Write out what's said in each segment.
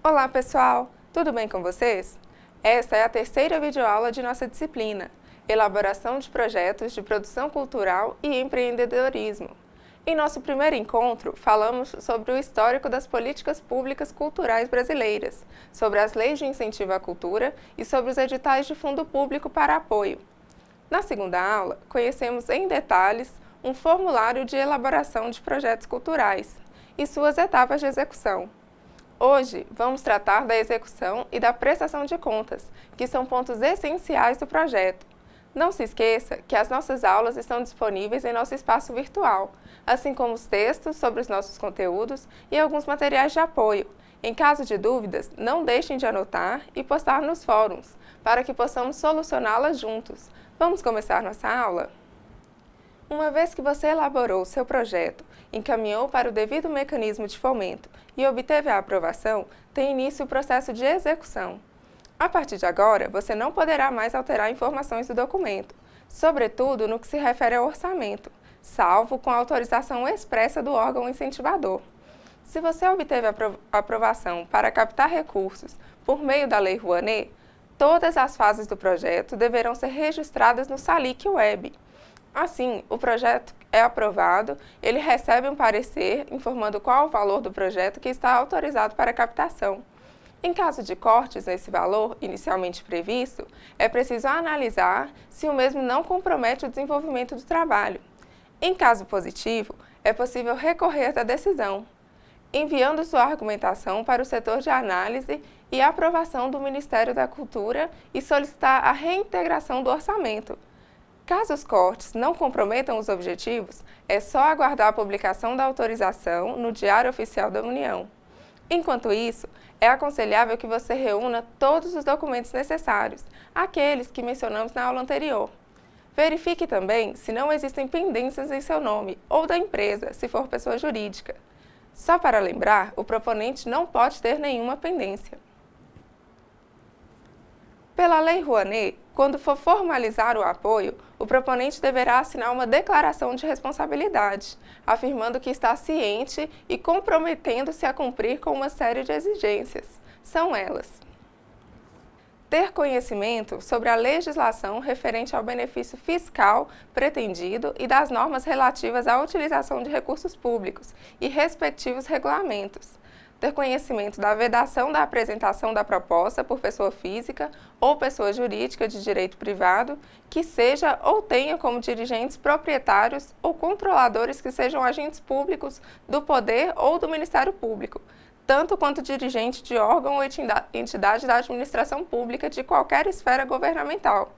Olá pessoal, tudo bem com vocês? Esta é a terceira videoaula de nossa disciplina, Elaboração de Projetos de Produção Cultural e Empreendedorismo. Em nosso primeiro encontro, falamos sobre o histórico das políticas públicas culturais brasileiras, sobre as leis de incentivo à cultura e sobre os editais de fundo público para apoio. Na segunda aula, conhecemos em detalhes um formulário de elaboração de projetos culturais e suas etapas de execução. Hoje, vamos tratar da execução e da prestação de contas, que são pontos essenciais do projeto. Não se esqueça que as nossas aulas estão disponíveis em nosso espaço virtual, assim como os textos sobre os nossos conteúdos e alguns materiais de apoio. Em caso de dúvidas, não deixem de anotar e postar nos fóruns, para que possamos solucioná-las juntos. Vamos começar nossa aula? Uma vez que você elaborou o seu projeto, encaminhou para o devido mecanismo de fomento e obteve a aprovação, tem início o processo de execução. A partir de agora, você não poderá mais alterar informações do documento, sobretudo no que se refere ao orçamento, salvo com a autorização expressa do órgão incentivador. Se você obteve a aprovação para captar recursos por meio da Lei Rouanet, todas as fases do projeto deverão ser registradas no SALIC Web. Assim, o projeto é aprovado, ele recebe um parecer informando qual o valor do projeto que está autorizado para captação. Em caso de cortes nesse valor inicialmente previsto, é preciso analisar se o mesmo não compromete o desenvolvimento do trabalho. Em caso positivo, é possível recorrer da decisão, enviando sua argumentação para o setor de análise e aprovação do Ministério da Cultura e solicitar a reintegração do orçamento. Caso os cortes não comprometam os objetivos, é só aguardar a publicação da autorização no Diário Oficial da União. Enquanto isso, é aconselhável que você reúna todos os documentos necessários, aqueles que mencionamos na aula anterior. Verifique também se não existem pendências em seu nome ou da empresa, se for pessoa jurídica. Só para lembrar, o proponente não pode ter nenhuma pendência. Pela Lei Rouanet, quando for formalizar o apoio, o proponente deverá assinar uma declaração de responsabilidade, afirmando que está ciente e comprometendo-se a cumprir com uma série de exigências. São elas: ter conhecimento sobre a legislação referente ao benefício fiscal pretendido e das normas relativas à utilização de recursos públicos e respectivos regulamentos. Ter conhecimento da vedação da apresentação da proposta por pessoa física ou pessoa jurídica de direito privado, que seja ou tenha como dirigentes proprietários ou controladores que sejam agentes públicos do Poder ou do Ministério Público, tanto quanto dirigente de órgão ou entidade da administração pública de qualquer esfera governamental,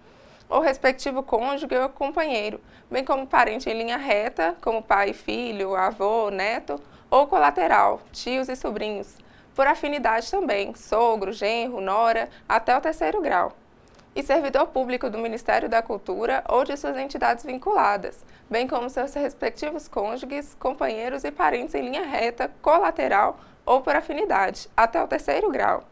ou respectivo cônjuge ou companheiro, bem como parente em linha reta, como pai, filho, avô, neto, ou colateral, tios e sobrinhos, por afinidade também, sogro, genro, nora, até o terceiro grau. E servidor público do Ministério da Cultura ou de suas entidades vinculadas, bem como seus respectivos cônjuges, companheiros e parentes em linha reta, colateral ou por afinidade, até o terceiro grau.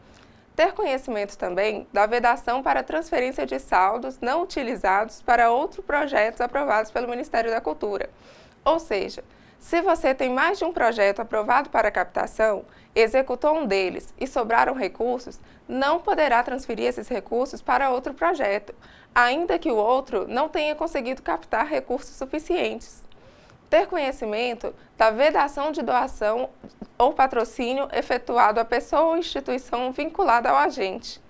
Ter conhecimento também da vedação para transferência de saldos não utilizados para outros projetos aprovados pelo Ministério da Cultura, ou seja, se você tem mais de um projeto aprovado para captação, executou um deles e sobraram recursos, não poderá transferir esses recursos para outro projeto, ainda que o outro não tenha conseguido captar recursos suficientes. Ter conhecimento da vedação de doação ou patrocínio efetuado à pessoa ou instituição vinculada ao agente.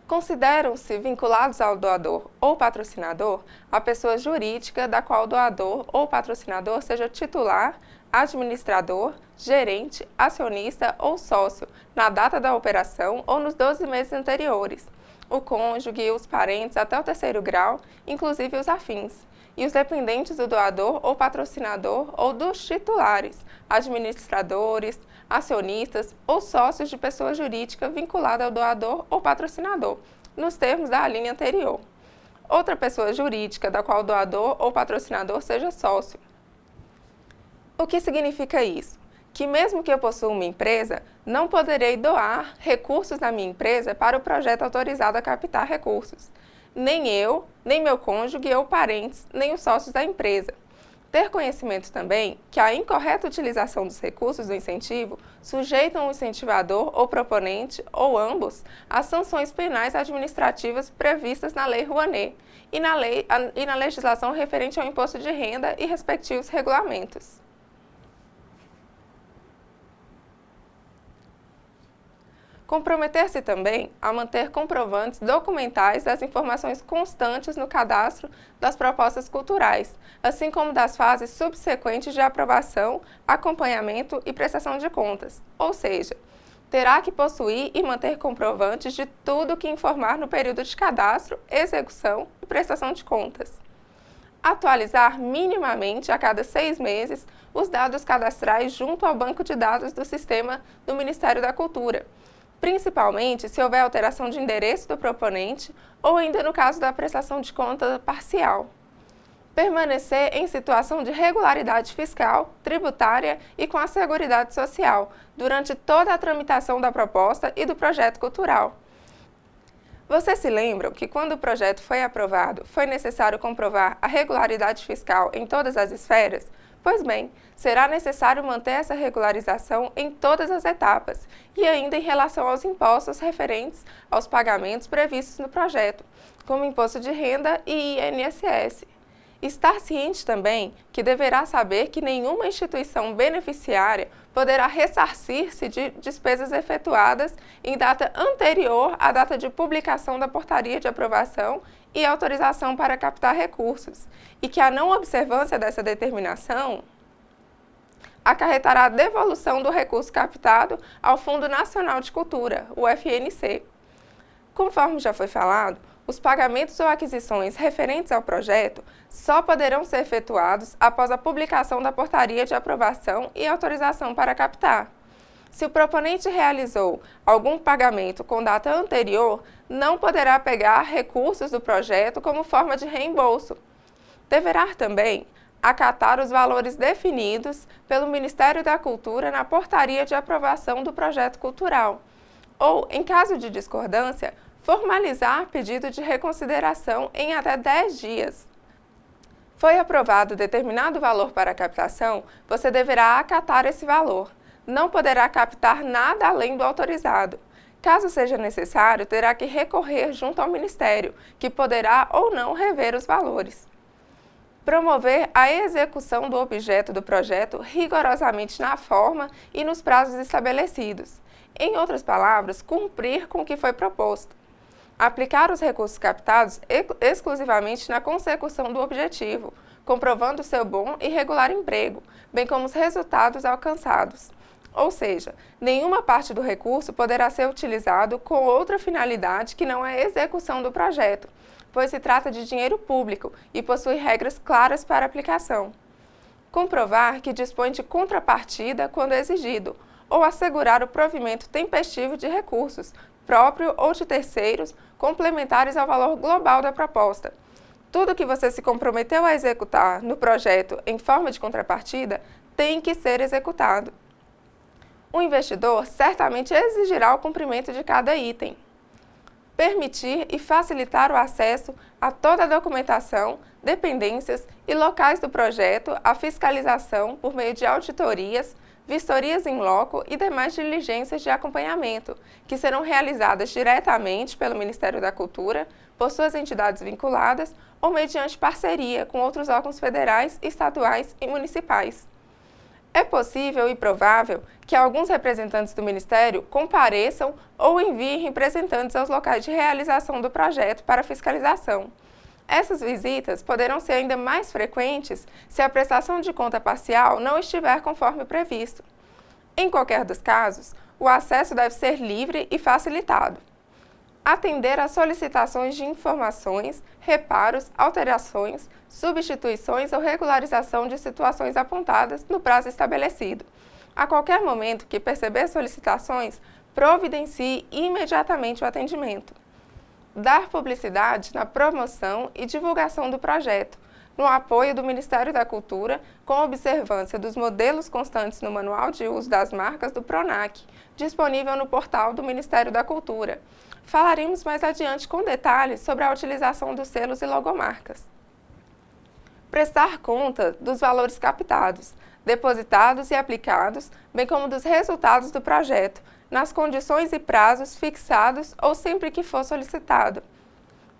Consideram-se vinculados ao doador ou patrocinador a pessoa jurídica da qual o doador ou patrocinador seja titular, administrador, gerente, acionista ou sócio na data da operação ou nos 12 meses anteriores, o cônjuge e os parentes até o terceiro grau, inclusive os afins, e os dependentes do doador ou patrocinador ou dos titulares, administradores, acionistas ou sócios de pessoa jurídica vinculada ao doador ou patrocinador, nos termos da linha anterior. Outra pessoa jurídica da qual o doador ou patrocinador seja sócio. O que significa isso? Que mesmo que eu possua uma empresa, não poderei doar recursos da minha empresa para o projeto autorizado a captar recursos. Nem eu, nem meu cônjuge ou parentes, nem os sócios da empresa. Ter conhecimento também que a incorreta utilização dos recursos do incentivo sujeitam o incentivador ou proponente, ou ambos, às sanções penais administrativas previstas na Lei Rouanet e na legislação referente ao imposto de renda e respectivos regulamentos. Comprometer-se também a manter comprovantes documentais das informações constantes no cadastro das propostas culturais, assim como das fases subsequentes de aprovação, acompanhamento e prestação de contas, ou seja, terá que possuir e manter comprovantes de tudo que informar no período de cadastro, execução e prestação de contas. Atualizar minimamente a cada 6 meses os dados cadastrais junto ao banco de dados do sistema do Ministério da Cultura, principalmente se houver alteração de endereço do proponente ou ainda no caso da prestação de conta parcial. Permanecer em situação de regularidade fiscal, tributária e com a Seguridade Social durante toda a tramitação da proposta e do projeto cultural. Vocês se lembram que quando o projeto foi aprovado, foi necessário comprovar a regularidade fiscal em todas as esferas? Pois bem, será necessário manter essa regularização em todas as etapas e ainda em relação aos impostos referentes aos pagamentos previstos no projeto, como Imposto de Renda e INSS. Estar ciente também que deverá saber que nenhuma instituição beneficiária poderá ressarcir-se de despesas efetuadas em data anterior à data de publicação da portaria de aprovação e autorização para captar recursos, e que a não observância dessa determinação acarretará a devolução do recurso captado ao Fundo Nacional de Cultura, o FNC. Conforme já foi falado, os pagamentos ou aquisições referentes ao projeto só poderão ser efetuados após a publicação da portaria de aprovação e autorização para captar. Se o proponente realizou algum pagamento com data anterior, não poderá pegar recursos do projeto como forma de reembolso. Deverá também acatar os valores definidos pelo Ministério da Cultura na portaria de aprovação do projeto cultural, ou, em caso de discordância, formalizar pedido de reconsideração em até 10 dias. Foi aprovado determinado valor para a captação, você deverá acatar esse valor. Não poderá captar nada além do autorizado. Caso seja necessário, terá que recorrer junto ao Ministério, que poderá ou não rever os valores. Promover a execução do objeto do projeto rigorosamente na forma e nos prazos estabelecidos. Em outras palavras, cumprir com o que foi proposto. Aplicar os recursos captados exclusivamente na consecução do objetivo, comprovando seu bom e regular emprego, bem como os resultados alcançados. Ou seja, nenhuma parte do recurso poderá ser utilizado com outra finalidade que não a execução do projeto, pois se trata de dinheiro público e possui regras claras para aplicação. Comprovar que dispõe de contrapartida quando exigido, ou assegurar o provimento tempestivo de recursos, próprio ou de terceiros, complementares ao valor global da proposta. Tudo que você se comprometeu a executar no projeto em forma de contrapartida tem que ser executado. O investidor certamente exigirá o cumprimento de cada item. Permitir e facilitar o acesso a toda a documentação, dependências e locais do projeto, a fiscalização por meio de auditorias, vistorias em loco e demais diligências de acompanhamento, que serão realizadas diretamente pelo Ministério da Cultura, por suas entidades vinculadas ou mediante parceria com outros órgãos federais, estaduais e municipais. É possível e provável que alguns representantes do Ministério compareçam ou enviem representantes aos locais de realização do projeto para fiscalização. Essas visitas poderão ser ainda mais frequentes se a prestação de conta parcial não estiver conforme previsto. Em qualquer dos casos, o acesso deve ser livre e facilitado. Atender às solicitações de informações, reparos, alterações, substituições ou regularização de situações apontadas no prazo estabelecido. A qualquer momento que perceber solicitações, providencie imediatamente o atendimento. Dar publicidade na promoção e divulgação do projeto, no apoio do Ministério da Cultura, com observância dos modelos constantes no Manual de Uso das Marcas do PRONAC, disponível no portal do Ministério da Cultura. Falaremos mais adiante com detalhes sobre a utilização dos selos e logomarcas. prestar conta dos valores captados, depositados e aplicados, bem como dos resultados do projeto, nas condições e prazos fixados ou sempre que for solicitado.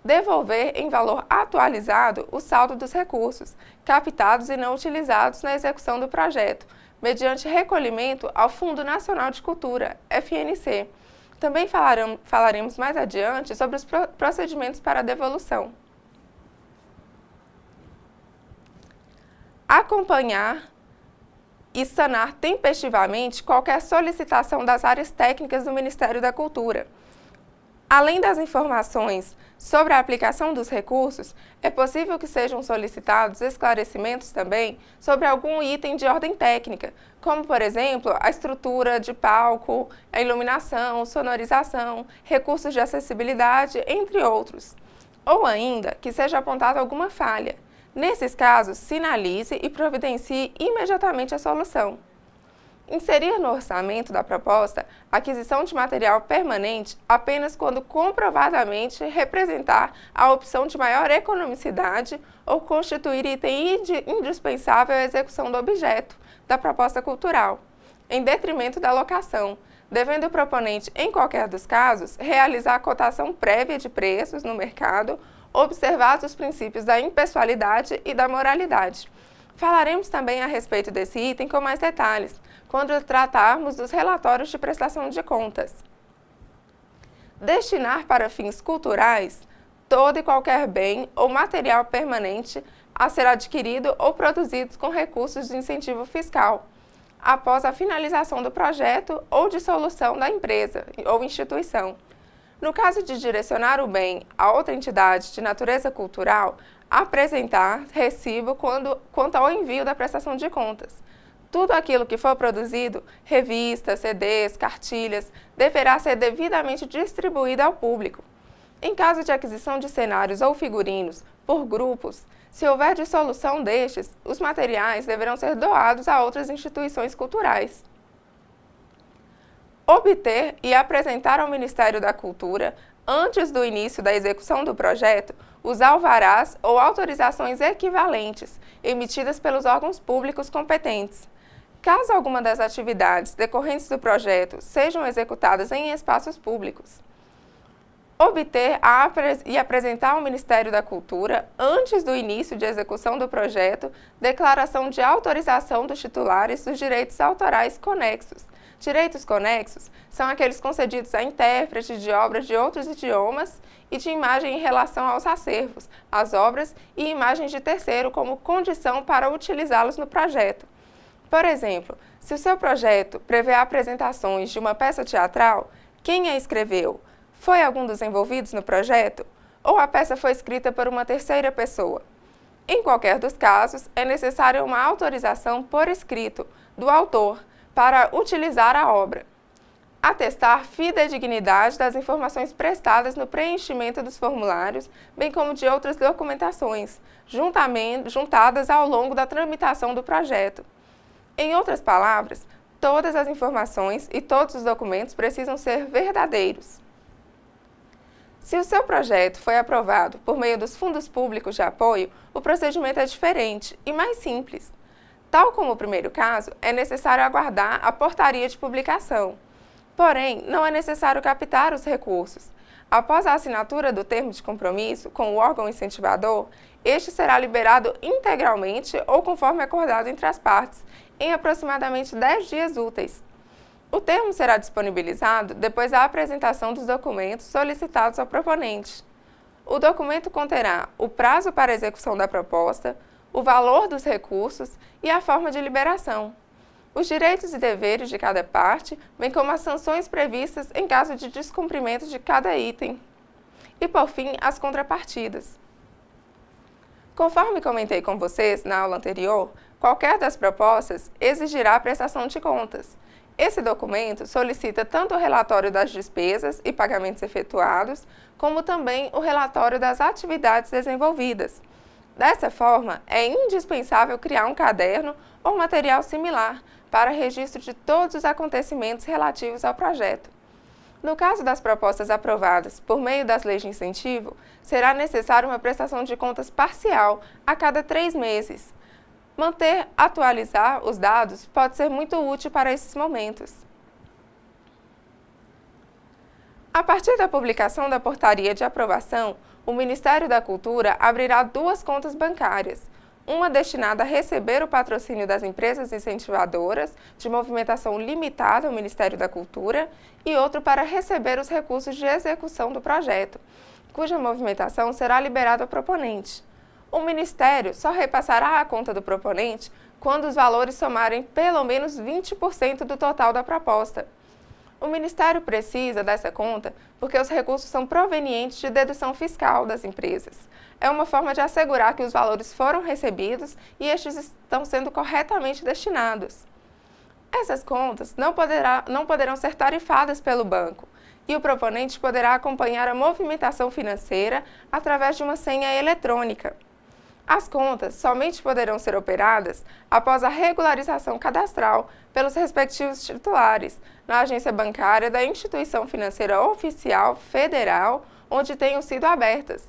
Devolver em valor atualizado o saldo dos recursos, captados e não utilizados na execução do projeto, mediante recolhimento ao Fundo Nacional de Cultura, FNC. Também falaremos mais adiante sobre os procedimentos para a devolução. Acompanhar e sanar tempestivamente qualquer solicitação das áreas técnicas do Ministério da Cultura. Além das informações sobre a aplicação dos recursos, é possível que sejam solicitados esclarecimentos também sobre algum item de ordem técnica, como, por exemplo, a estrutura de palco, a iluminação, sonorização, recursos de acessibilidade, entre outros. Ou ainda que seja apontada alguma falha. Nesses casos, sinalize e providencie imediatamente a solução. Inserir no orçamento da proposta a aquisição de material permanente apenas quando comprovadamente representar a opção de maior economicidade ou constituir item indispensável à execução do objeto da proposta cultural, em detrimento da locação, devendo o proponente, em qualquer dos casos, realizar a cotação prévia de preços no mercado, observados os princípios da impessoalidade e da moralidade. Falaremos também a respeito desse item com mais detalhes, quando tratarmos dos relatórios de prestação de contas. Destinar para fins culturais todo e qualquer bem ou material permanente a ser adquirido ou produzidos com recursos de incentivo fiscal, após a finalização do projeto ou dissolução da empresa ou instituição. No caso de direcionar o bem a outra entidade de natureza cultural, apresentar recibo quanto ao envio da prestação de contas. Tudo aquilo que for produzido, revistas, CDs, cartilhas, deverá ser devidamente distribuído ao público. Em caso de aquisição de cenários ou figurinos por grupos, se houver dissolução destes, os materiais deverão ser doados a outras instituições culturais. Obter e apresentar ao Ministério da Cultura, antes do início da execução do projeto, os alvarás ou autorizações equivalentes emitidas pelos órgãos públicos competentes. Caso alguma das atividades decorrentes do projeto sejam executadas em espaços públicos. Obter e apresentar ao Ministério da Cultura, antes do início de execução do projeto, declaração de autorização dos titulares dos direitos autorais conexos. Direitos conexos são aqueles concedidos a intérpretes de obras de outros idiomas e de imagem em relação aos acervos, às obras e imagens de terceiro como condição para utilizá-los no projeto. Por exemplo, se o seu projeto prevê apresentações de uma peça teatral, quem a escreveu? Foi algum dos envolvidos no projeto? Ou a peça foi escrita por uma terceira pessoa? Em qualquer dos casos, é necessária uma autorização por escrito do autor para utilizar a obra. Atestar fidedignidade das informações prestadas no preenchimento dos formulários, bem como de outras documentações, juntadas ao longo da tramitação do projeto. Em outras palavras, todas as informações e todos os documentos precisam ser verdadeiros. Se o seu projeto foi aprovado por meio dos fundos públicos de apoio, o procedimento é diferente e mais simples. Tal como o primeiro caso, é necessário aguardar a portaria de publicação. Porém, não é necessário captar os recursos. Após a assinatura do termo de compromisso com o órgão incentivador, este será liberado integralmente ou conforme acordado entre as partes, em aproximadamente 10 dias úteis. O termo será disponibilizado depois da apresentação dos documentos solicitados ao proponente. O documento conterá o prazo para a execução da proposta, o valor dos recursos e a forma de liberação, os direitos e deveres de cada parte, bem como as sanções previstas em caso de descumprimento de cada item. E, por fim, as contrapartidas. Conforme comentei com vocês na aula anterior, qualquer das propostas exigirá a prestação de contas. Esse documento solicita tanto o relatório das despesas e pagamentos efetuados, como também o relatório das atividades desenvolvidas. Dessa forma, é indispensável criar um caderno ou material similar para registro de todos os acontecimentos relativos ao projeto. No caso das propostas aprovadas por meio das leis de incentivo, será necessária uma prestação de contas parcial a cada 3 meses. Atualizar os dados pode ser muito útil para esses momentos. A partir da publicação da portaria de aprovação, o Ministério da Cultura abrirá 2 contas bancárias, uma destinada a receber o patrocínio das empresas incentivadoras de movimentação limitada ao Ministério da Cultura e outra para receber os recursos de execução do projeto, cuja movimentação será liberada ao proponente. O Ministério só repassará a conta do proponente quando os valores somarem pelo menos 20% do total da proposta. O Ministério precisa dessa conta porque os recursos são provenientes de dedução fiscal das empresas. É uma forma de assegurar que os valores foram recebidos e estes estão sendo corretamente destinados. Essas contas não poderão ser tarifadas pelo banco e o proponente poderá acompanhar a movimentação financeira através de uma senha eletrônica. As contas somente poderão ser operadas após a regularização cadastral pelos respectivos titulares na agência bancária da instituição financeira oficial federal onde tenham sido abertas,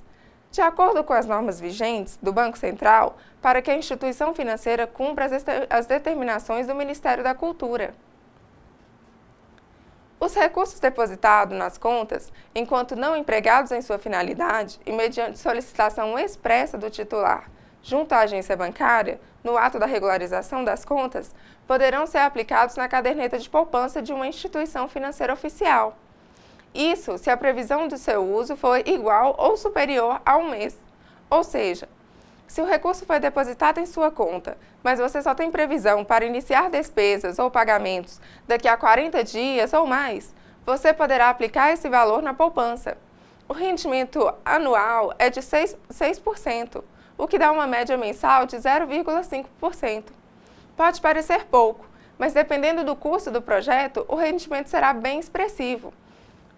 de acordo com as normas vigentes do Banco Central, para que a instituição financeira cumpra as determinações do Ministério da Cultura. Os recursos depositados nas contas, enquanto não empregados em sua finalidade e mediante solicitação expressa do titular junto à agência bancária, no ato da regularização das contas, poderão ser aplicados na caderneta de poupança de uma instituição financeira oficial. Isso se a previsão do seu uso for igual ou superior a 1 mês. Ou seja, se o recurso foi depositado em sua conta, mas você só tem previsão para iniciar despesas ou pagamentos daqui a 40 dias ou mais, você poderá aplicar esse valor na poupança. O rendimento anual é de 6%, o que dá uma média mensal de 0,5%. Pode parecer pouco, mas dependendo do custo do projeto, o rendimento será bem expressivo.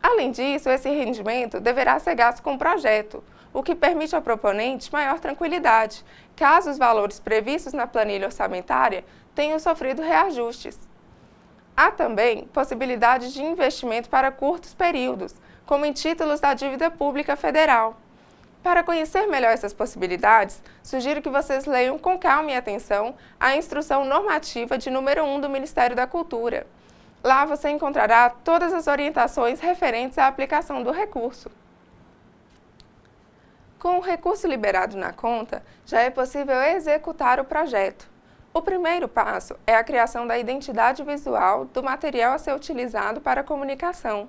Além disso, esse rendimento deverá ser gasto com o projeto, o que permite ao proponente maior tranquilidade, caso os valores previstos na planilha orçamentária tenham sofrido reajustes. Há também possibilidades de investimento para curtos períodos, como em títulos da dívida pública federal. Para conhecer melhor essas possibilidades, sugiro que vocês leiam com calma e atenção a Instrução Normativa de número 1 do Ministério da Cultura. Lá você encontrará todas as orientações referentes à aplicação do recurso. Com o recurso liberado na conta, já é possível executar o projeto. O primeiro passo é a criação da identidade visual do material a ser utilizado para a comunicação.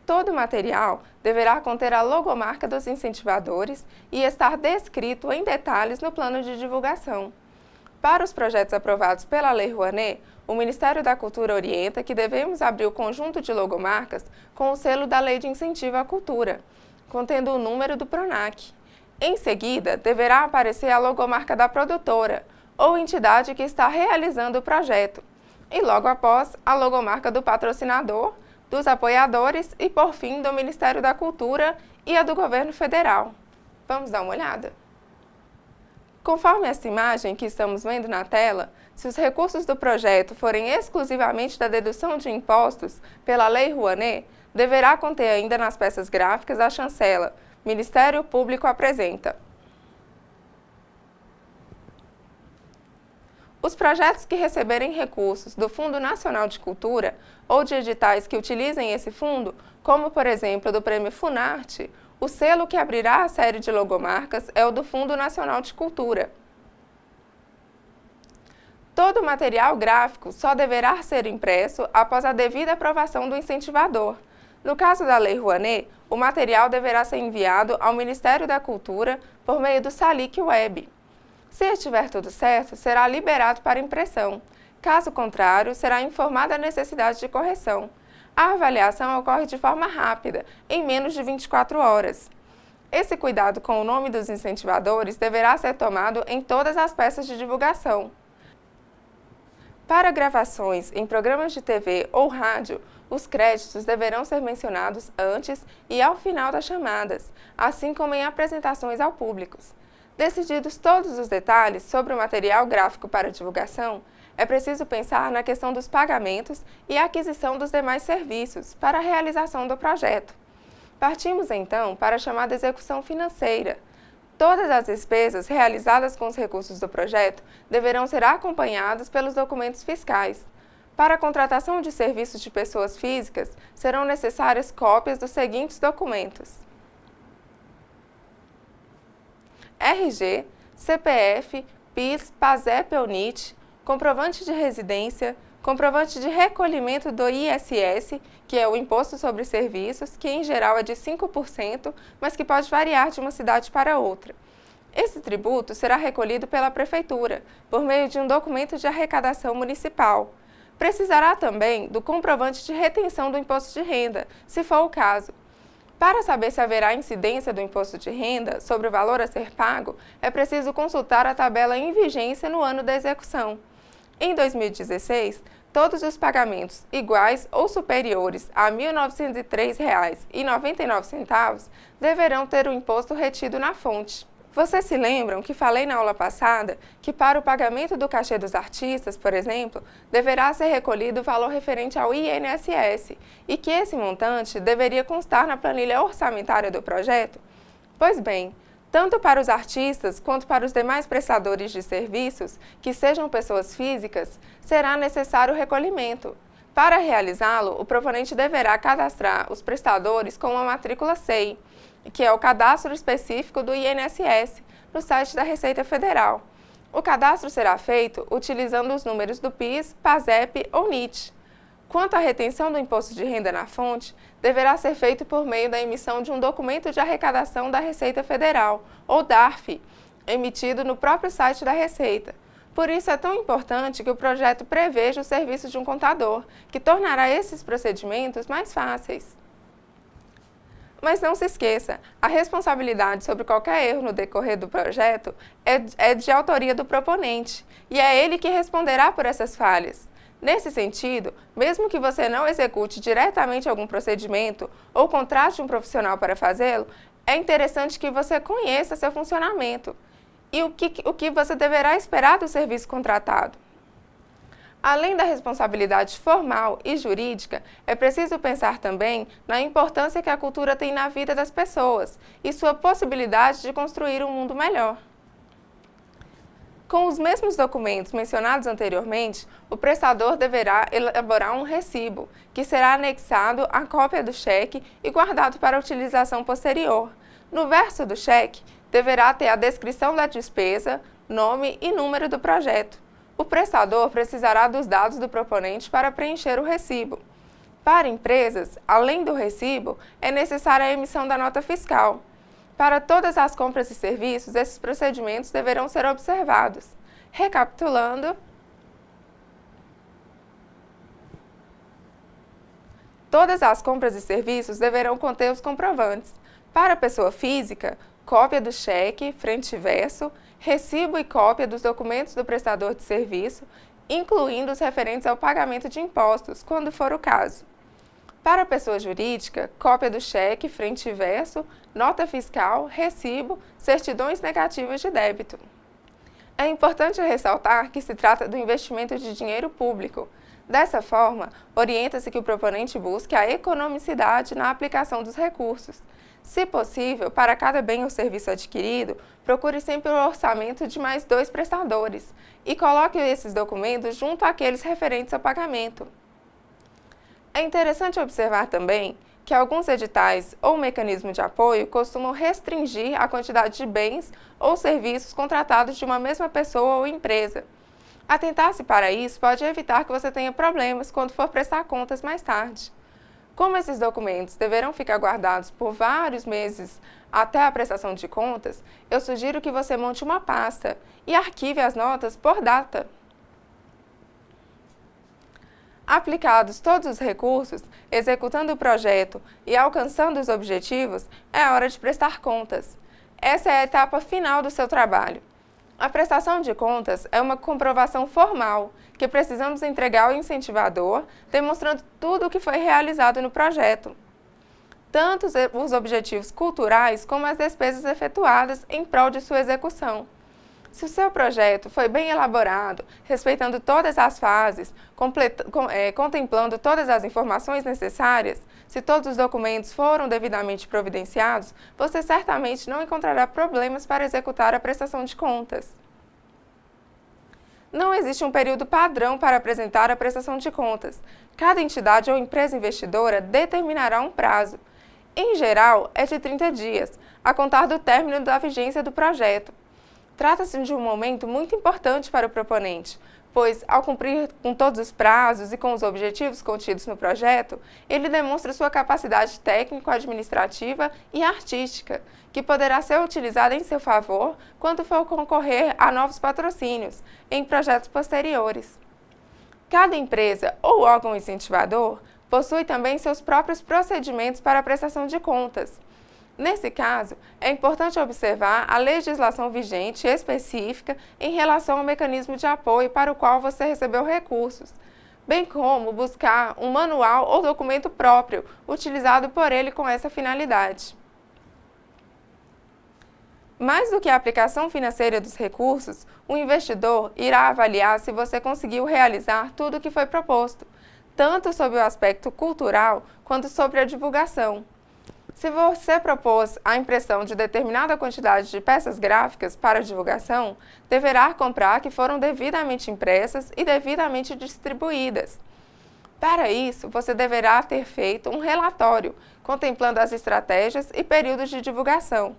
Todo o material deverá conter a logomarca dos incentivadores e estar descrito em detalhes no plano de divulgação. Para os projetos aprovados pela Lei Rouanet, o Ministério da Cultura orienta que devemos abrir o conjunto de logomarcas com o selo da Lei de Incentivo à Cultura, contendo o número do PRONAC. Em seguida, deverá aparecer a logomarca da produtora ou entidade que está realizando o projeto, e logo após, a logomarca do patrocinador, dos apoiadores e, por fim, do Ministério da Cultura e a do Governo Federal. Vamos dar uma olhada? Conforme essa imagem que estamos vendo na tela, se os recursos do projeto forem exclusivamente da dedução de impostos pela Lei Rouanet, deverá conter ainda nas peças gráficas a chancela Ministério Público apresenta. Os projetos que receberem recursos do Fundo Nacional de Cultura ou de editais que utilizem esse fundo, como por exemplo do Prêmio Funarte, o selo que abrirá a série de logomarcas é o do Fundo Nacional de Cultura. Todo o material gráfico só deverá ser impresso após a devida aprovação do incentivador. No caso da Lei Rouanet, o material deverá ser enviado ao Ministério da Cultura por meio do SALIC Web. Se estiver tudo certo, será liberado para impressão. Caso contrário, será informada a necessidade de correção. A avaliação ocorre de forma rápida, em menos de 24 horas. Esse cuidado com o nome dos incentivadores deverá ser tomado em todas as peças de divulgação. Para gravações em programas de TV ou rádio, os créditos deverão ser mencionados antes e ao final das chamadas, assim como em apresentações ao público. Decididos todos os detalhes sobre o material gráfico para divulgação, é preciso pensar na questão dos pagamentos e aquisição dos demais serviços para a realização do projeto. Partimos então para a chamada execução financeira. Todas as despesas realizadas com os recursos do projeto deverão ser acompanhadas pelos documentos fiscais. Para a contratação de serviços de pessoas físicas, serão necessárias cópias dos seguintes documentos: RG, CPF, PIS, PASEP ou NIT, comprovante de residência, comprovante de recolhimento do ISS, que é o Imposto sobre Serviços, que em geral é de 5%, mas que pode variar de uma cidade para outra. Esse tributo será recolhido pela Prefeitura, por meio de um documento de arrecadação municipal. Precisará também do comprovante de retenção do imposto de renda, se for o caso. Para saber se haverá incidência do imposto de renda sobre o valor a ser pago, é preciso consultar a tabela em vigência no ano da execução. Em 2016, todos os pagamentos iguais ou superiores a R$ 1.903,99 deverão ter o imposto retido na fonte. Vocês se lembram que falei na aula passada que para o pagamento do cachê dos artistas, por exemplo, deverá ser recolhido o valor referente ao INSS e que esse montante deveria constar na planilha orçamentária do projeto? Pois bem, tanto para os artistas quanto para os demais prestadores de serviços, que sejam pessoas físicas, será necessário o recolhimento. Para realizá-lo, o proponente deverá cadastrar os prestadores com uma matrícula SEI, que é o cadastro específico do INSS, no site da Receita Federal. O cadastro será feito utilizando os números do PIS, PASEP ou NIT. Quanto à retenção do imposto de renda na fonte, deverá ser feito por meio da emissão de um documento de arrecadação da Receita Federal, ou DARF, emitido no próprio site da Receita. Por isso é tão importante que o projeto preveja o serviço de um contador, que tornará esses procedimentos mais fáceis. Mas não se esqueça, a responsabilidade sobre qualquer erro no decorrer do projeto é de autoria do proponente, e é ele que responderá por essas falhas. Nesse sentido, mesmo que você não execute diretamente algum procedimento ou contrate um profissional para fazê-lo, é interessante que você conheça seu funcionamento e o que você deverá esperar do serviço contratado. Além da responsabilidade formal e jurídica, é preciso pensar também na importância que a cultura tem na vida das pessoas e sua possibilidade de construir um mundo melhor. Com os mesmos documentos mencionados anteriormente, o prestador deverá elaborar um recibo, que será anexado à cópia do cheque e guardado para utilização posterior. No verso do cheque, deverá ter a descrição da despesa, nome e número do projeto. O prestador precisará dos dados do proponente para preencher o recibo. Para empresas, além do recibo, é necessária a emissão da nota fiscal. Para todas as compras e serviços, esses procedimentos deverão ser observados. Recapitulando, todas as compras e serviços deverão conter os comprovantes. Para a pessoa física, cópia do cheque, frente e verso, recibo e cópia dos documentos do prestador de serviço, incluindo os referentes ao pagamento de impostos, quando for o caso. Para a pessoa jurídica, cópia do cheque, frente e verso, nota fiscal, recibo, certidões negativas de débito. É importante ressaltar que se trata do investimento de dinheiro público. Dessa forma, orienta-se que o proponente busque a economicidade na aplicação dos recursos. Se possível, para cada bem ou serviço adquirido, procure sempre o orçamento de mais 2 prestadores e coloque esses documentos junto àqueles referentes ao pagamento. É interessante observar também que alguns editais ou mecanismos de apoio costumam restringir a quantidade de bens ou serviços contratados de uma mesma pessoa ou empresa. Atentar-se para isso pode evitar que você tenha problemas quando for prestar contas mais tarde. Como esses documentos deverão ficar guardados por vários meses até a prestação de contas, eu sugiro que você monte uma pasta e arquive as notas por data. Aplicados todos os recursos, executando o projeto e alcançando os objetivos, é hora de prestar contas. Essa é a etapa final do seu trabalho. A prestação de contas é uma comprovação formal que precisamos entregar ao incentivador, demonstrando tudo o que foi realizado no projeto, tanto os objetivos culturais como as despesas efetuadas em prol de sua execução. Se o seu projeto foi bem elaborado, respeitando todas as fases, contemplando todas as informações necessárias, se todos os documentos foram devidamente providenciados, você certamente não encontrará problemas para executar a prestação de contas. Não existe um período padrão para apresentar a prestação de contas. Cada entidade ou empresa investidora determinará um prazo. Em geral, é de 30 dias, a contar do término da vigência do projeto. Trata-se de um momento muito importante para o proponente, pois, ao cumprir com todos os prazos e com os objetivos contidos no projeto, ele demonstra sua capacidade técnico-administrativa e artística, que poderá ser utilizada em seu favor quando for concorrer a novos patrocínios em projetos posteriores. Cada empresa ou órgão incentivador possui também seus próprios procedimentos para a prestação de contas. Nesse caso, é importante observar a legislação vigente específica em relação ao mecanismo de apoio para o qual você recebeu recursos, bem como buscar um manual ou documento próprio utilizado por ele com essa finalidade. Mais do que a aplicação financeira dos recursos, o investidor irá avaliar se você conseguiu realizar tudo o que foi proposto, tanto sob o aspecto cultural quanto sobre a divulgação. Se você propôs a impressão de determinada quantidade de peças gráficas para divulgação, deverá comprar que foram devidamente impressas e devidamente distribuídas. Para isso, você deverá ter feito um relatório, contemplando as estratégias e períodos de divulgação.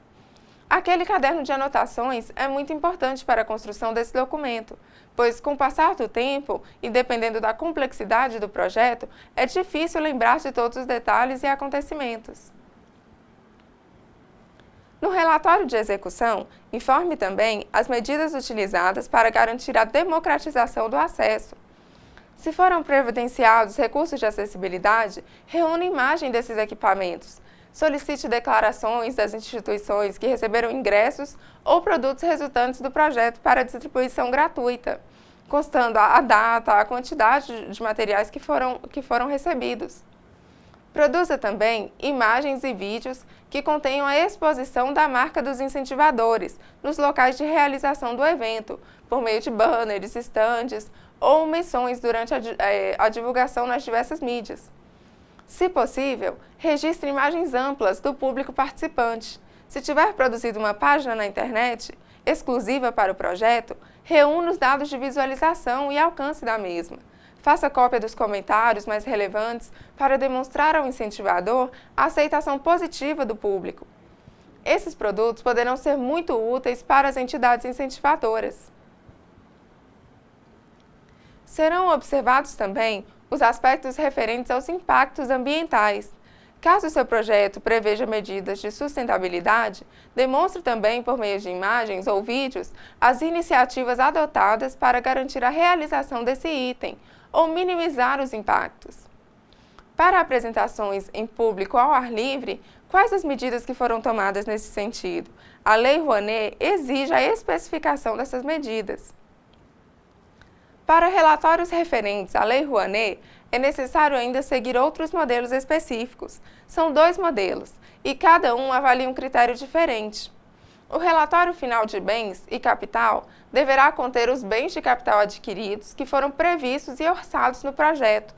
Aquele caderno de anotações é muito importante para a construção desse documento, pois, com o passar do tempo e dependendo da complexidade do projeto, é difícil lembrar de todos os detalhes e acontecimentos. No relatório de execução, informe também as medidas utilizadas para garantir a democratização do acesso. Se foram providenciados recursos de acessibilidade, reúna imagem desses equipamentos. Solicite declarações das instituições que receberam ingressos ou produtos resultantes do projeto para distribuição gratuita, constando a data, a quantidade de materiais que foram recebidos. Produza também imagens e vídeos que contenham a exposição da marca dos incentivadores nos locais de realização do evento, por meio de banners, estandes ou menções durante a divulgação nas diversas mídias. Se possível, registre imagens amplas do público participante. Se tiver produzido uma página na internet exclusiva para o projeto, reúna os dados de visualização e alcance da mesma. Faça cópia dos comentários mais relevantes para demonstrar ao incentivador a aceitação positiva do público. Esses produtos poderão ser muito úteis para as entidades incentivadoras. Serão observados também os aspectos referentes aos impactos ambientais. Caso seu projeto preveja medidas de sustentabilidade, demonstre também por meio de imagens ou vídeos as iniciativas adotadas para garantir a realização desse item, ou minimizar os impactos. Para apresentações em público ao ar livre, quais as medidas que foram tomadas nesse sentido? A Lei Rouanet exige a especificação dessas medidas. Para relatórios referentes à Lei Rouanet, é necessário ainda seguir outros modelos específicos. São 2 modelos, e cada um avalia um critério diferente. O relatório final de bens e capital deverá conter os bens de capital adquiridos que foram previstos e orçados no projeto.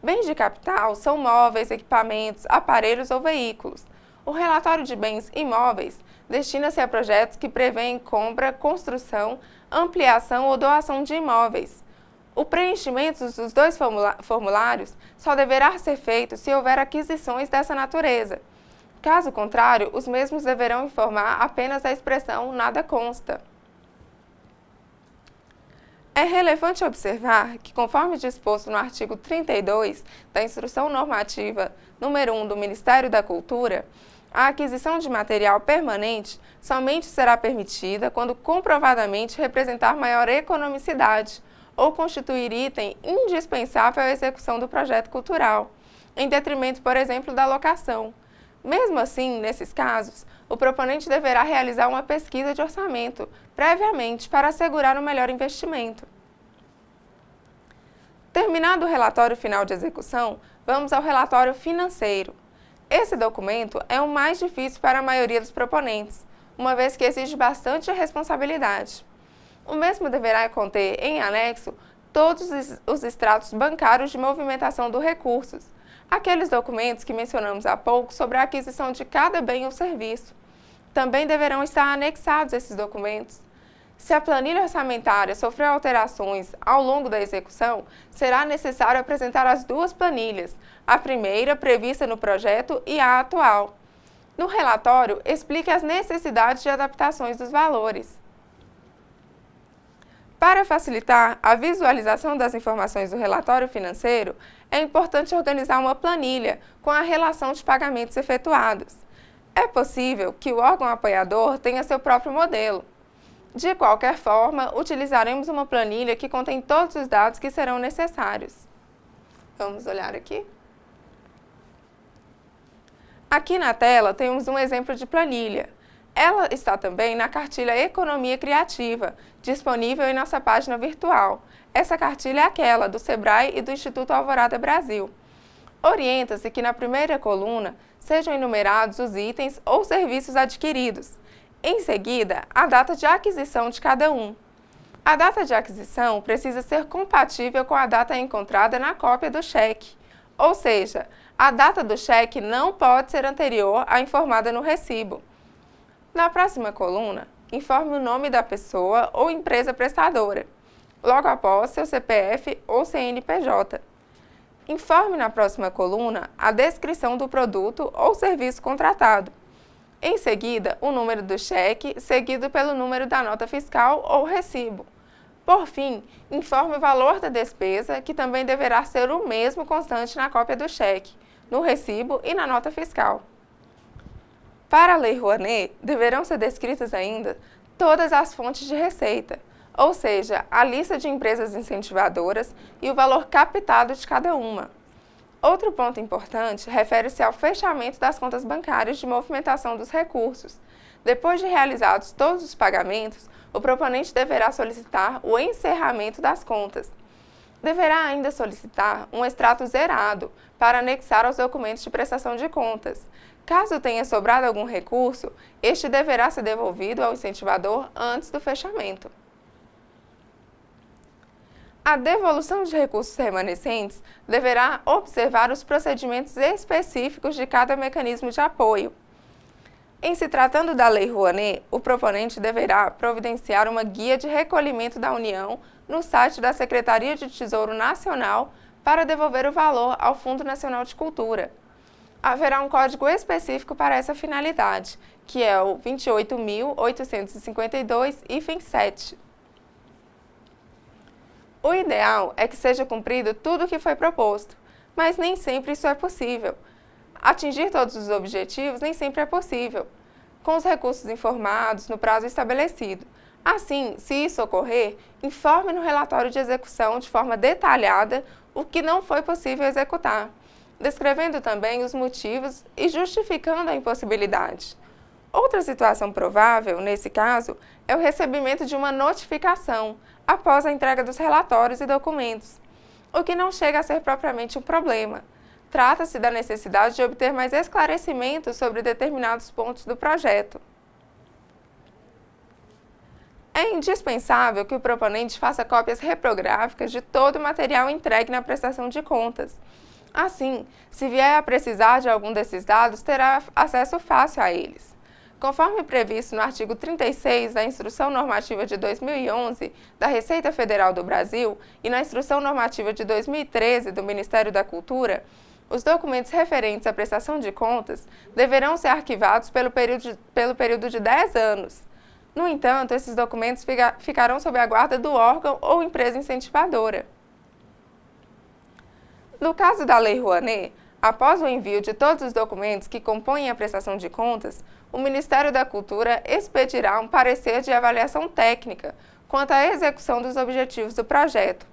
Bens de capital são móveis, equipamentos, aparelhos ou veículos. O relatório de bens imóveis destina-se a projetos que prevêem compra, construção, ampliação ou doação de imóveis. O preenchimento dos 2 formulários só deverá ser feito se houver aquisições dessa natureza. Caso contrário, os mesmos deverão informar apenas a expressão "nada consta". É relevante observar que, conforme disposto no artigo 32 da Instrução Normativa número 1 do Ministério da Cultura, a aquisição de material permanente somente será permitida quando comprovadamente representar maior economicidade ou constituir item indispensável à execução do projeto cultural, em detrimento, por exemplo, da locação. Mesmo assim, nesses casos, o proponente deverá realizar uma pesquisa de orçamento previamente para assegurar um melhor investimento. Terminado o relatório final de execução, vamos ao relatório financeiro. Esse documento é o mais difícil para a maioria dos proponentes, uma vez que exige bastante responsabilidade. O mesmo deverá conter, em anexo, todos os extratos bancários de movimentação dos recursos, aqueles documentos que mencionamos há pouco sobre a aquisição de cada bem ou serviço. Também deverão estar anexados esses documentos. Se a planilha orçamentária sofreu alterações ao longo da execução, será necessário apresentar as duas planilhas, a primeira prevista no projeto e a atual. No relatório, explique as necessidades de adaptações dos valores. Para facilitar a visualização das informações do relatório financeiro, é importante organizar uma planilha com a relação de pagamentos efetuados. É possível que o órgão apoiador tenha seu próprio modelo. De qualquer forma, utilizaremos uma planilha que contém todos os dados que serão necessários. Vamos olhar aqui. Aqui na tela temos um exemplo de planilha. Ela está também na cartilha Economia Criativa, disponível em nossa página virtual. Essa cartilha é aquela do SEBRAE e do Instituto Alvorada Brasil. Orienta-se que na primeira coluna sejam enumerados os itens ou serviços adquiridos. Em seguida, a data de aquisição de cada um. A data de aquisição precisa ser compatível com a data encontrada na cópia do cheque, ou seja, a data do cheque não pode ser anterior à informada no recibo. Na próxima coluna, informe o nome da pessoa ou empresa prestadora, logo após seu CPF ou CNPJ. Informe na próxima coluna a descrição do produto ou serviço contratado. Em seguida, o número do cheque, seguido pelo número da nota fiscal ou recibo. Por fim, informe o valor da despesa, que também deverá ser o mesmo constante na cópia do cheque, no recibo e na nota fiscal. Para a Lei Rouanet, deverão ser descritas ainda todas as fontes de receita, ou seja, a lista de empresas incentivadoras e o valor captado de cada uma. Outro ponto importante refere-se ao fechamento das contas bancárias de movimentação dos recursos. Depois de realizados todos os pagamentos, o proponente deverá solicitar o encerramento das contas. Deverá ainda solicitar um extrato zerado para anexar aos documentos de prestação de contas. Caso tenha sobrado algum recurso, este deverá ser devolvido ao incentivador antes do fechamento. A devolução de recursos remanescentes deverá observar os procedimentos específicos de cada mecanismo de apoio. Em se tratando da Lei Rouanet, o proponente deverá providenciar uma guia de recolhimento da União no site da Secretaria de Tesouro Nacional para devolver o valor ao Fundo Nacional de Cultura. Haverá um código específico para essa finalidade, que é o 28.852-7. O ideal é que seja cumprido tudo o que foi proposto, mas nem sempre isso é possível. Atingir todos os objetivos nem sempre é possível, com os recursos informados no prazo estabelecido. Assim, se isso ocorrer, informe no relatório de execução de forma detalhada o que não foi possível executar, descrevendo também os motivos e justificando a impossibilidade. Outra situação provável, nesse caso, é o recebimento de uma notificação após a entrega dos relatórios e documentos, o que não chega a ser propriamente um problema. Trata-se da necessidade de obter mais esclarecimentos sobre determinados pontos do projeto. É indispensável que o proponente faça cópias reprográficas de todo o material entregue na prestação de contas. Assim, se vier a precisar de algum desses dados, terá acesso fácil a eles. Conforme previsto no artigo 36 da Instrução Normativa de 2011 da Receita Federal do Brasil e na Instrução Normativa de 2013 do Ministério da Cultura, os documentos referentes à prestação de contas deverão ser arquivados pelo período de 10 anos. No entanto, esses documentos ficarão sob a guarda do órgão ou empresa incentivadora. No caso da Lei Rouanet, após o envio de todos os documentos que compõem a prestação de contas, o Ministério da Cultura expedirá um parecer de avaliação técnica quanto à execução dos objetivos do projeto.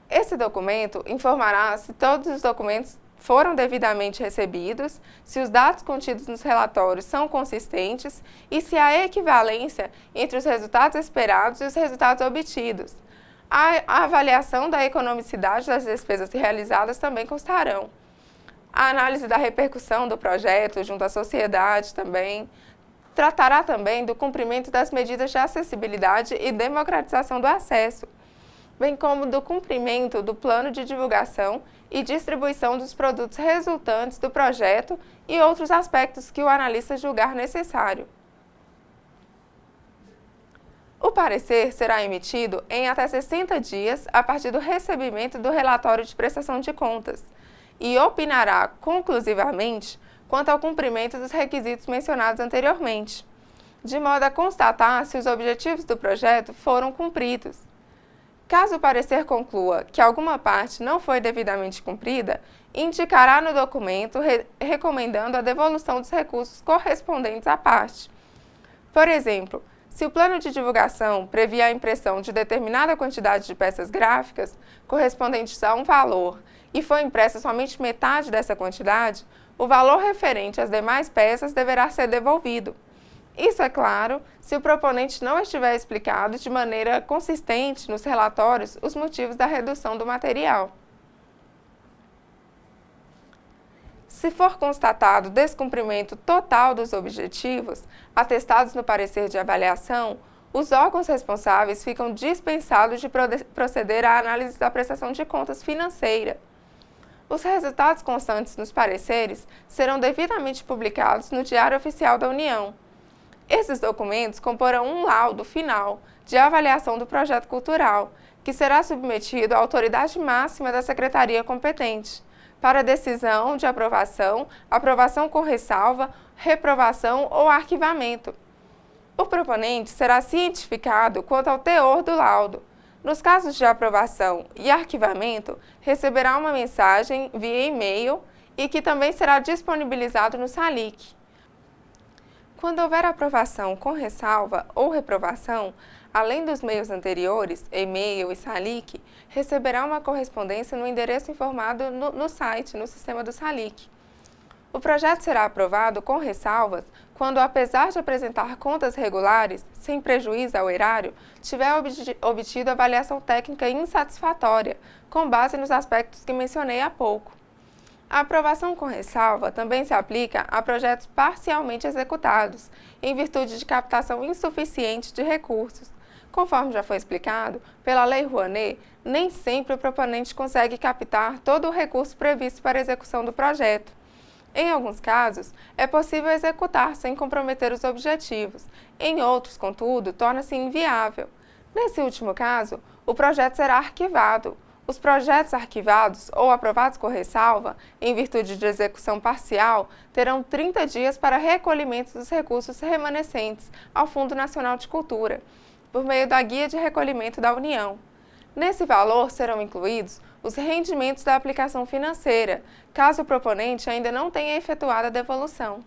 Esse documento informará se todos os documentos foram devidamente recebidos, se os dados contidos nos relatórios são consistentes e se há equivalência entre os resultados esperados e os resultados obtidos. A avaliação da economicidade das despesas realizadas também constarão. A análise da repercussão do projeto junto à sociedade também. Tratará também do cumprimento das medidas de acessibilidade e democratização do acesso, bem como do cumprimento do plano de divulgação e distribuição dos produtos resultantes do projeto e outros aspectos que o analista julgar necessário. O parecer será emitido em até 60 dias a partir do recebimento do relatório de prestação de contas e opinará conclusivamente quanto ao cumprimento dos requisitos mencionados anteriormente, de modo a constatar se os objetivos do projeto foram cumpridos. Caso o parecer conclua que alguma parte não foi devidamente cumprida, indicará no documento recomendando a devolução dos recursos correspondentes à parte. Por exemplo, se o plano de divulgação previa a impressão de determinada quantidade de peças gráficas, correspondentes a um valor, e foi impressa somente metade dessa quantidade, o valor referente às demais peças deverá ser devolvido. Isso é claro se o proponente não estiver explicado de maneira consistente nos relatórios os motivos da redução do material. Se for constatado descumprimento total dos objetivos atestados no parecer de avaliação, os órgãos responsáveis ficam dispensados de proceder à análise da prestação de contas financeira. Os resultados constantes nos pareceres serão devidamente publicados no Diário Oficial da União. Esses documentos comporão um laudo final de avaliação do projeto cultural, que será submetido à autoridade máxima da secretaria competente, para decisão de aprovação, aprovação com ressalva, reprovação ou arquivamento. O proponente será cientificado quanto ao teor do laudo. Nos casos de aprovação e arquivamento, receberá uma mensagem via e-mail e que também será disponibilizado no SALIC. Quando houver aprovação com ressalva ou reprovação, além dos meios anteriores, e-mail e SALIC, receberá uma correspondência no endereço informado no site, no sistema do SALIC. O projeto será aprovado com ressalvas quando, apesar de apresentar contas regulares, sem prejuízo ao erário, tiver obtido avaliação técnica insatisfatória, com base nos aspectos que mencionei há pouco. A aprovação com ressalva também se aplica a projetos parcialmente executados, em virtude de captação insuficiente de recursos. Conforme já foi explicado, pela Lei Rouanet, nem sempre o proponente consegue captar todo o recurso previsto para a execução do projeto. Em alguns casos, é possível executar sem comprometer os objetivos. Em outros, contudo, torna-se inviável. Nesse último caso, o projeto será arquivado. Os projetos arquivados ou aprovados com ressalva, em virtude de execução parcial, terão 30 dias para recolhimento dos recursos remanescentes ao Fundo Nacional de Cultura, por meio da Guia de Recolhimento da União. Nesse valor serão incluídos os rendimentos da aplicação financeira, caso o proponente ainda não tenha efetuado a devolução.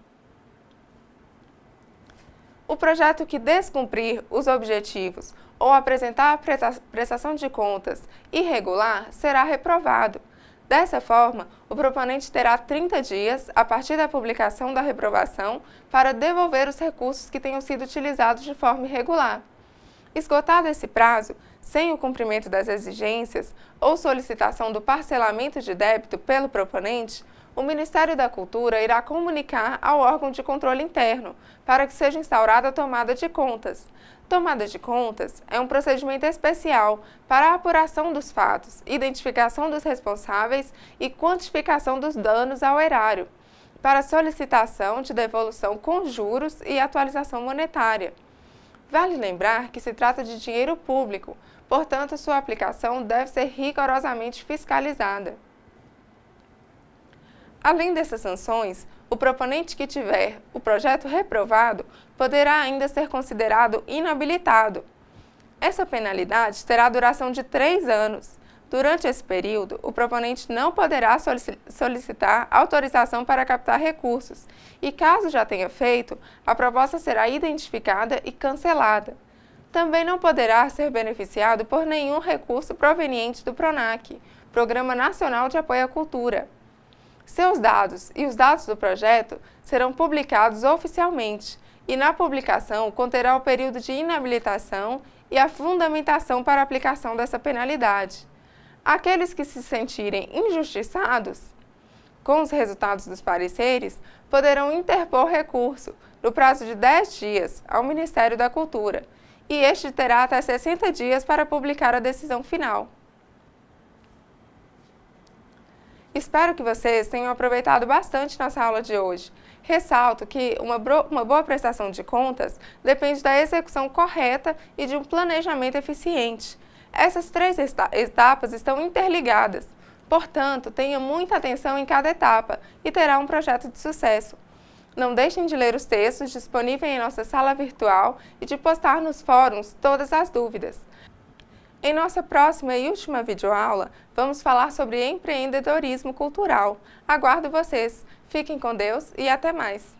O projeto que descumprir os objetivos ou apresentar a prestação de contas irregular será reprovado. Dessa forma, o proponente terá 30 dias, a partir da publicação da reprovação, para devolver os recursos que tenham sido utilizados de forma irregular. Esgotado esse prazo, sem o cumprimento das exigências ou solicitação do parcelamento de débito pelo proponente, o Ministério da Cultura irá comunicar ao órgão de controle interno para que seja instaurada a tomada de contas. Tomada de contas é um procedimento especial para a apuração dos fatos, identificação dos responsáveis e quantificação dos danos ao erário, para solicitação de devolução com juros e atualização monetária. Vale lembrar que se trata de dinheiro público, portanto, sua aplicação deve ser rigorosamente fiscalizada. Além dessas sanções, o proponente que tiver o projeto reprovado poderá ainda ser considerado inabilitado. Essa penalidade terá duração de 3 anos. Durante esse período, o proponente não poderá solicitar autorização para captar recursos e, caso já tenha feito, a proposta será identificada e cancelada. Também não poderá ser beneficiado por nenhum recurso proveniente do PRONAC, Programa Nacional de Apoio à Cultura. Seus dados e os dados do projeto serão publicados oficialmente e, na publicação, conterá o período de inabilitação e a fundamentação para a aplicação dessa penalidade. Aqueles que se sentirem injustiçados Com os resultados dos pareceres, poderão interpor recurso, no prazo de 10 dias, ao Ministério da Cultura, e este terá até 60 dias para publicar a decisão final. Espero que vocês tenham aproveitado bastante nossa aula de hoje. Ressalto que uma boa prestação de contas depende da execução correta e de um planejamento eficiente. Essas 3 etapas estão interligadas, portanto, tenha muita atenção em cada etapa e terá um projeto de sucesso. Não deixem de ler os textos disponíveis em nossa sala virtual e de postar nos fóruns todas as dúvidas. Em nossa próxima e última videoaula, vamos falar sobre empreendedorismo cultural. Aguardo vocês. Fiquem com Deus e até mais!